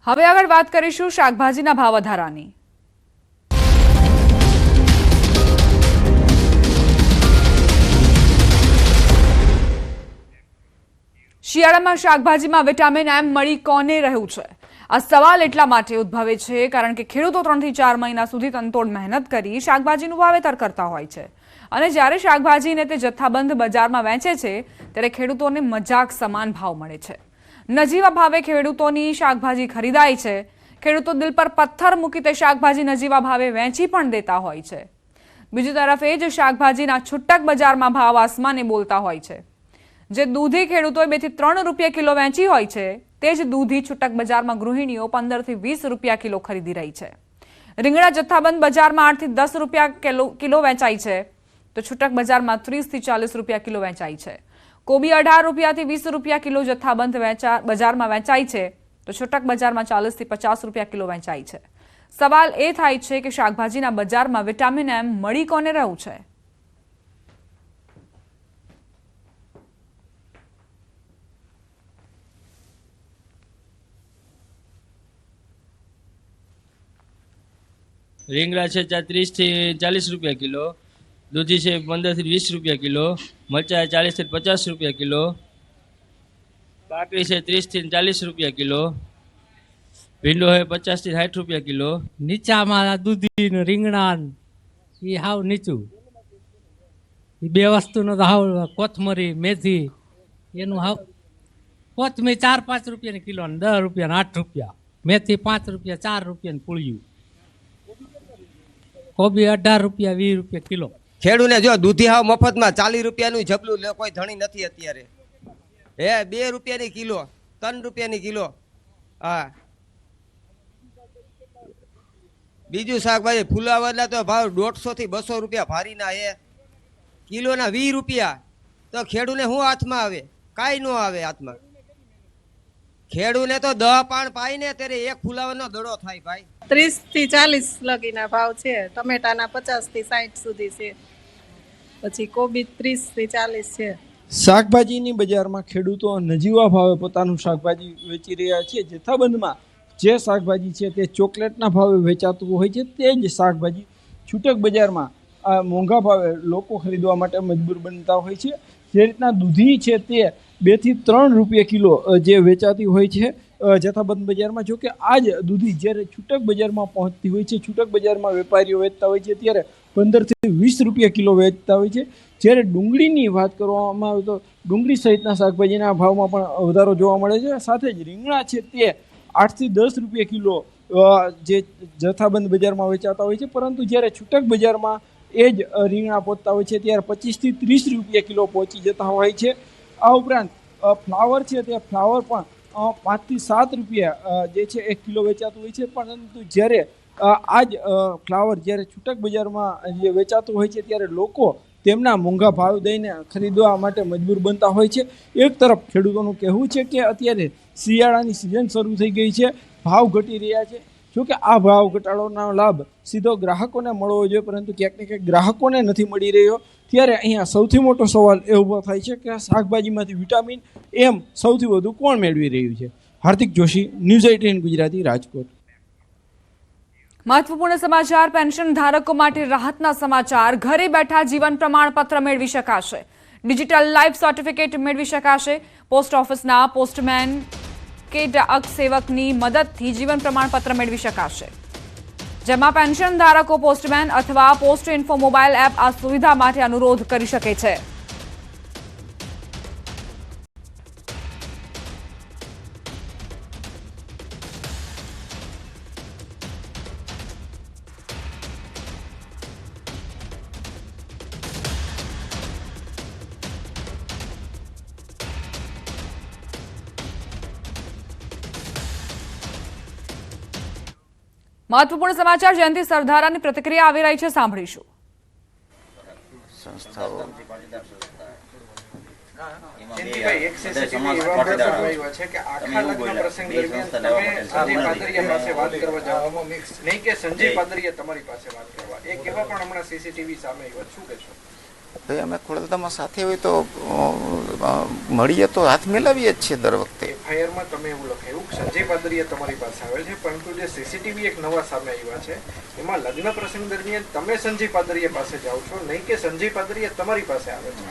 હવે આગળ વાત કરીશું શાકભાજીના ભાવ વધારાની। શિયાળામાં શાકભાજીમાં વિટામિન એમ મળી કોને રહ્યું છે? આ સવાલ એટલા માટે ઉદ્ભવે છે કારણ કે ખેડૂતો 3 થી 4 મહિના સુધી તનતોડ મહેનત કરી શાકભાજીનું વાવેતર કરતા હોય છે અને જ્યારે શાકભાજીને તે જથ્થાબંધ બજારમાં વેચે છે ત્યારે ખેડૂતોને મજાક સમાન ભાવ મળે છે। નજીવા ભાવે ખેડૂતોની શાકભાજી ખરીદાય છે। ખેડૂતો દિલ પર પથ્થર મૂકી તે શાકભાજી નજીવા ભાવે વેચી પણ દેતા હોય છે। બીજી તરફ એ જ શાકભાજીના છૂટક બજારમાં ભાવ આસમાને બોલતા હોય છે। જે દૂધી ખેડૂતોએ 2 થી 3 રૂપિયા કિલો વેચી હોય છે તે જ દૂધી છૂટક બજારમાં ગૃહિણીઓ 15 થી 20 રૂપિયા કિલો ખરીદી રહી છે। રીંગણા જથ્થાબંધ બજારમાં 8 થી 10 રૂપિયા કિલો વેચાય છે તો છૂટક બજારમાં 30 થી 40 રૂપિયા કિલો વેચાય છે। કોબી 18 રૂપિયાથી 20 રૂપિયા કિલો જથ્થાબંધ બજારમાં વેચાય છે તો છૂટક બજારમાં 40 થી 50 રૂપિયા કિલો વેચાય છે। સવાલ એ થાય છે કે શાકભાજીના બજારમાં વિટામિન એમ મળી કોને રહ્યું છે? રીંગણા છે 30 થી 40 રૂપિયા કિલો, દૂધી છે 15 થી 20 રૂપિયા કિલો, મરચા 40 થી 50 રૂપિયા કિલો, કાકડી છે 30 થી 40 રૂપિયા કિલો, ભીંડો છે 50 થી 60 રૂપિયા કિલો। નીચામાં દૂધી ને રીંગણા એ હાવ નીચું, એ બે વસ્તુનો તો હાવ કોથમરી મેથી એનું હાવ કોથમીર 4-5 રૂપિયાની કિલો ને 10 રૂપિયા ને 8 રૂપિયા, મેથી 5 રૂપિયા 4 રૂપિયા પૂળ્યું, કોબી 18 રૂપિયા 20 રૂપિયા કિલો। ખેડૂને જો દૂધી હાવ મફતમાં 40 રૂપિયાનું જબલું કોઈ ધણી નથી અત્યારે। 2 રૂપિયાની કિલો, 3 રૂપિયાની કિલો। હા, બીજું શાકભાજી ફુલાવરના તો ભાવ 150 થી 200 રૂપિયા ભારીના હે, કિલોના 20 રૂપિયા। તો ખેડૂને શું હાથમાં આવે? કાંઈ ન આવે હાથમાં। ખેડૂને તો 10 પાણ પાય ને ત્યારે એક ફુલાવાનો દડો થાય ભાઈ। 30 થી 40 લગીના ભાવ છે, ટમેટાના 50 થી 60 સુધી છે, પછી કોબી 30 થી 40 છે। શાકભાજીની બજારમાં ખેડૂતો નજીવા ભાવે પોતાનું શાકભાજી વેચી રહ્યા છે। જથ્થાબંધમાં જે શાકભાજી છે તે ચોકલેટના ભાવે વેચાતું હોય છે, તે જ શાકભાજી છૂટક બજારમાં મોંઘા ભાવે લોકો ખરીદવા માટે મજબૂર બનતા હોય છે। જે રીતના દૂધી છે તે 2 થી 3 રૂપિયા કિલો જે વેચાતી હોય છે જથ્થાબંધ બજારમાં, જો કે આ જ દૂધી જ્યારે છૂટક બજારમાં પહોંચતી હોય છે, છૂટક બજારમાં વેપારીઓ વેચતા હોય છે ત્યારે 15 થી 20 રૂપિયા કિલો વેચતા હોય છે। જ્યારે ડુંગળીની વાત કરવામાં આવે તો ડુંગળી સહિતના શાકભાજીના ભાવમાં પણ વધારો જોવા મળે છે। સાથે જ રીંગણા છે તે 8 થી 10 રૂપિયા કિલો જે જથ્થાબંધ બજારમાં વેચાતા હોય છે, પરંતુ જ્યારે છૂટક બજારમાં એ જ રીંગણા પહોંચતા હોય છે ત્યારે 25 થી 30 રૂપિયા કિલો પહોંચી જતા હોય છે। આ ઉપરાંત ફ્લાવર છે તે ફ્લાવર પણ 5 થી 7 રૂપિયા જે છે 1 કિલો વેચાતું હોય છે, પરંતુ જ્યારે આ જ ફ્લાવર જ્યારે છૂટક બજારમાં જે વેચાતું હોય છે ત્યારે લોકો તેમના મોંઘા ભાવ દઈને ખરીદવા માટે મજબૂર બનતા હોય છે। એક તરફ ખેડૂતોનું કહેવું છે કે અત્યારે શિયાળાની સિઝન શરૂ થઈ ગઈ છે, ભાવ ઘટી રહ્યા છે, જોકે આ ભાવ ઘટાડોનો લાભ સીધો ગ્રાહકોને મળવો જોઈએ, પરંતુ ક્યાંક ને ક્યાંક ગ્રાહકોને નથી મળી રહ્યો। ત્યારે અહીંયા સૌથી મોટો સવાલ એ ઊભો થાય છે કે શાકભાજીમાંથી વિટામિન એમ સૌથી વધુ કોણ મેળવી રહ્યું છે? હાર્દિક જોશી, ન્યૂઝ 18 ગુજરાતી, રાજકોટ। મહત્વપૂર્ણ સમાચાર, પેન્શન ધારકો માટે રાહતના સમાચાર। ઘરે બેઠા જીવન પ્રમાણપત્ર મેળવી શકાશે। ડિજિટલ લાઈફ સર્ટિફિકેટ મેળવી શકાશે। પોસ્ટ ઓફિસના પોસ્ટમેન કે ડાક સેવકની મદદથી જીવન પ્રમાણપત્ર મેળવી શકાશે, જેમાં પેન્શન ધારકો પોસ્ટમેન અથવા પોસ્ટ ઇન્ફો મોબાઈલ એપ આ સુવિધા માટે અનુરોધ કરી શકે છે। મહત્વપૂર્ણ સમાચાર, જયંતિ સરદારાની પ્રતિક્રિયા આવી રહી છે, સાંભળીશું। અમે ખોડલધામમાં સાથે હોય તો મળીએ તો હાથ મિલાવીએ જ છીએ દર વખતે। એફઆઈઆરમાં તમે એવું લખાયું કે સંજય પાદરિયા તમારી પાસે આવે છે, પરંતુ જે સીસીટીવી એક નવા સામે આવ્યા છે એમાં લગ્ન પ્રસંગ દરમિયાન તમે સંજય પાદરિયા પાસે જાઓ છો, નહીં કે સંજય પાદરિયા તમારી પાસે આવે છે?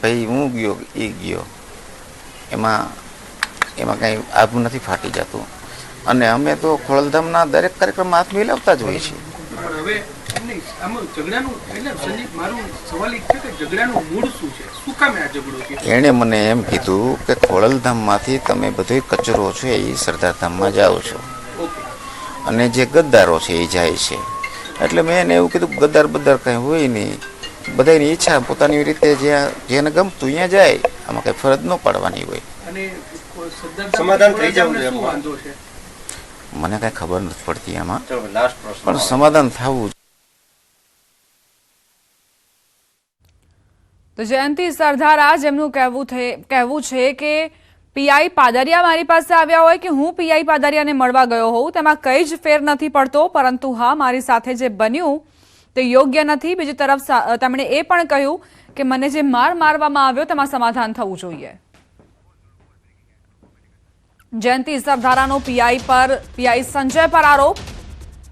ભાઈ હું ગયો એ ગયો, એમાં કંઈ આભું નથી ફાટી જતું. અને અમે તો ખોડલધામના દરેક કાર્યક્રમમાં હાથ મિલાવતા જ હોઈએ છીએ. પણ હવે આમાં ઝઘડાનું એટલે સંજીવ, મારું સવાલ એ છે કે ઝઘડાનું મૂળ શું છે, શું કામે આ ઝઘડો છે? એણે મને એમ કીધું કે ખોડલધામમાંથી તમે બધો કચરો છે એ સરદારધામમાં જાઓ છો અને જે ગદ્દારો છે એ જાય છે. એટલે મેં એને એવું કીધું ગદ્દાર બદ્દાર કંઈ હોય નહીં, બધાની ઈચ્છા પોતાની રીતે જ્યાં જેને ગમતું અહીંયા જાય, આમાં કંઈ ફરજ ન પાડવાની હોય. અને સમાધાન થઈ જવું જોઈએ. શું વાંધો છે? મને કાંઈ ખબર નથી પડતી આમાં, પણ સમાધાન થવું. તો જયંતિ સરધારા જેમનું કહેવું છે કે પીઆઈ પાદરિયા મારી પાસે આવ્યા હોય કે હું પીઆઈ પાદરિયાને મળવા ગયો હોઉં તેમાં કંઈ જ ફેર નથી પડતો, પરંતુ હા મારી સાથે જે બન્યું તે યોગ્ય નથી. બીજી તરફ તેમણે એ પણ કહ્યું કે મને જે મારવામાં આવ્યો તેમાં સમાધાન થવું જોઈએ. જયંતિ સરધારાનો પીઆઈ સંજય પર આરોપ,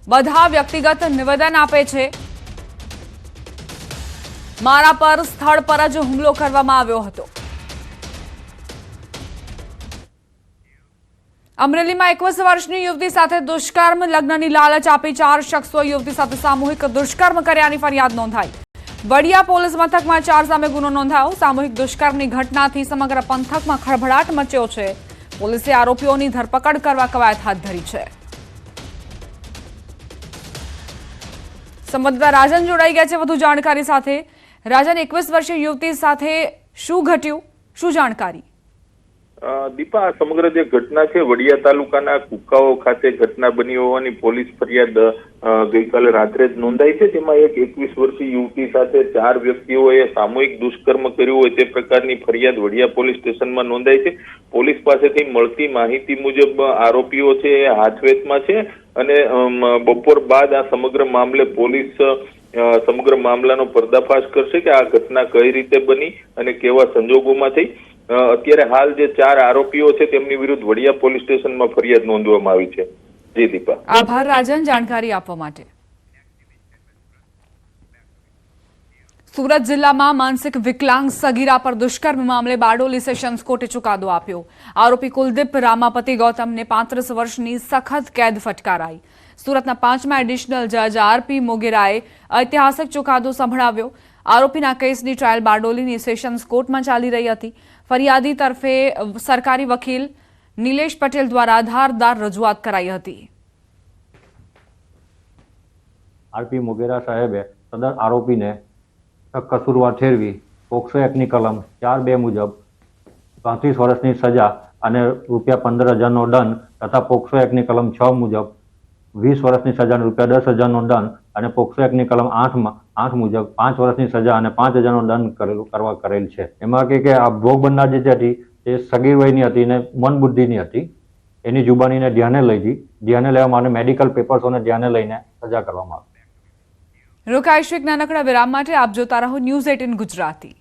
બધા વ્યક્તિગત નિવેદન આપે છે. મારા પર સ્થળ પર જ હુમલો કરવામાં આવ્યો હતો. અમરેલીમાં 21 વર્ષની યુવતી સાથે દુષ્કર્મ, લગ્નની લાલચ આપી 4 શખ્સો યુવતી સાથે સામૂહિક દુષ્કર્મ કર્યાની ફરિયાદ નોંધાઈ. વડિયા પોલીસ મથકમાં 4 સામે ગુનો નોંધાયો. સામૂહિક દુષ્કર્મની ઘટનાથી સમગ્ર પંથકમાં ખળભળાટ મચ્યો છે. પોલીસે આરોપીઓની ધરપકડ કરવા કવાયત હાથ ધરી છે. સંવાદદાતા રાજન જોડાઈ ગયા છે વધુ જાણકારી સાથે. રાજન, 21 વર્ષીય યુવતી સાથે શું ઘટ્યું, શું જાણકારી? દીપા, આ સમગ્ર જે ઘટના છે વડિયા તાલુકાના કુકાઓ ખાતે ઘટના બની હોવાની પોલીસ ફરિયાદ ગઈકાલે રાત્રે જ નોંધાઈ છે. તેમાં એક 21 વર્ષીય યુવતી સાથે 4 વ્યક્તિઓએ સામૂહિક દુષ્કર્મ કર્યું હોય તે પ્રકારની ફરિયાદ વડિયા પોલીસ સ્ટેશનમાં નોંધાઈ છે. પોલીસ પાસેથી મળતી માહિતી મુજબ આરોપીઓ છે એ હાથવેતમાં છે અને બપોર બાદ આ સમગ્ર મામલે પોલીસ સમગ્ર મામલાનો પર્દાફાશ કરશે કે આ ઘટના કઈ રીતે બની અને કેવા સંજોગોમાં થઈ. અત્યારે હાલ જે 4 આરોપીઓ છે તેમની વિરુદ્ધ વડિયા પોલીસ સ્ટેશનમાં ફરિયાદ નોંધવામાં આવી છે. જી દીપા. આભાર રાજન જાણકારી આપવા માટે. સુરત જિલ્લામાં માનસિક વિકલાંગ સગીરા પર દુષ્કર્મ મામલે બારડોલી સેશન્સ કોર્ટે ચુકાદો આપ્યો. આરોપી કુલદીપ રામાપતિ ગૌતમને 35 વર્ષની સખત કેદ ફટકારાઈ. સુરતના 5મા એડિશનલ જજ આરપી મોગેરાએ ઐતિહાસિક ચુકાદો સંભળાવ્યો. આરોપીના કેસની ટ્રાયલ બારડોલીની સેશન્સ કોર્ટમાં ચાલી રહી હતી. ફરિયાદી તરફે સરકારી વકીલ નિલેશ પટેલ દ્વારા ધારદાર રજૂઆત કરાઈ હતી. આરપી મોગેરા સાહેબે સદર આરોપીને કસૂરવાર ઠેરવી પોક્સો એક્ટની કલમ 4(2) મુજબ 35 વર્ષની સજા અને ₹15,000નો દંડ તથા પોક્સો એક્ટની કલમ 6 મુજબ 20 વર્ષની સજા અને ₹10,000નો દંડ અને પોક્સો એક્ટની કલમ 8 મુજબ 5 વર્ષની સજા અને ₹5,000નો દંડ કરેલ છે. એમાં કે આ ભોગ બનનાર જે હતી તે સગીર વયની હતી અને મંદબુદ્ધિની હતી. એની જુબાનીને ધ્યાને લેવા માટે મેડિકલ પેપર્સોને ધ્યાને લઈને સજા કરવામાં આવી. રોકાઈશું એક નાનકડા વિરામ માટે. આપ જોતા રહો ન્યૂઝ 18 ગુજરાતી.